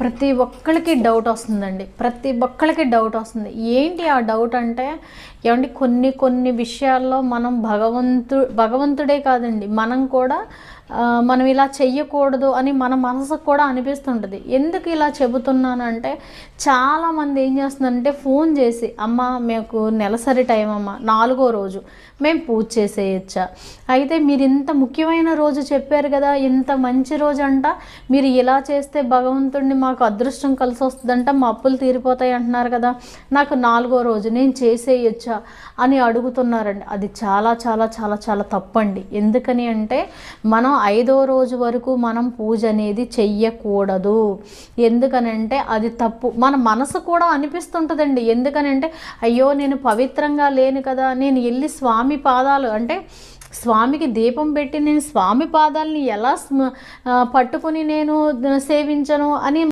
ప్రతి ఒక్కళ్ళకి డౌట్ వస్తుందండి. ప్రతి ఒక్కళ్ళకి డౌట్ వస్తుంది. ఏంటి ఆ డౌట్ అంటే, ఏవండి కొన్ని కొన్ని విషయాల్లో మనం భగవంతుడే కాదండి, మనం కూడా మనం ఇలా చెయ్యకూడదు అని మన మనసుకు కూడా అనిపిస్తుంటుంది. ఎందుకు ఇలా చెబుతున్నానంటే, చాలామంది ఏం చేస్తున్నారంటే ఫోన్ చేసి, అమ్మ మీకు నెలసరి టైం అమ్మ, 4వ రోజు మేము పూజ చేసేయచ్చా, అయితే మీరు ఇంత ముఖ్యమైన రోజు చెప్పారు కదా, ఇంత మంచి రోజు అంట, మీరు ఇలా చేస్తే భగవంతుడిని మాకు అదృష్టం కలిసి వస్తుందంట, మా అప్పులు తీరిపోతాయి అంటున్నారు కదా, నాకు 4వ రోజు నేను చేసేయచ్చా అని అడుగుతున్నారండి. అది చాలా చాలా చాలా చాలా తప్పండి. ఎందుకని అంటే, మనం 5వ రోజు వరకు మనం పూజ అనేది చెయ్యకూడదు. ఎందుకనంటే అది తప్పు. మన మనసు కూడా అనిపిస్తుంటుందండి. ఎందుకనంటే, అయ్యో నేను పవిత్రంగా లేను కదా, నేను వెళ్ళి స్వామి పాదాలు అంటే స్వామికి దీపం పెట్టి నేను స్వామి పాదాలని ఎలా పట్టుకుని నేను సేవించను అని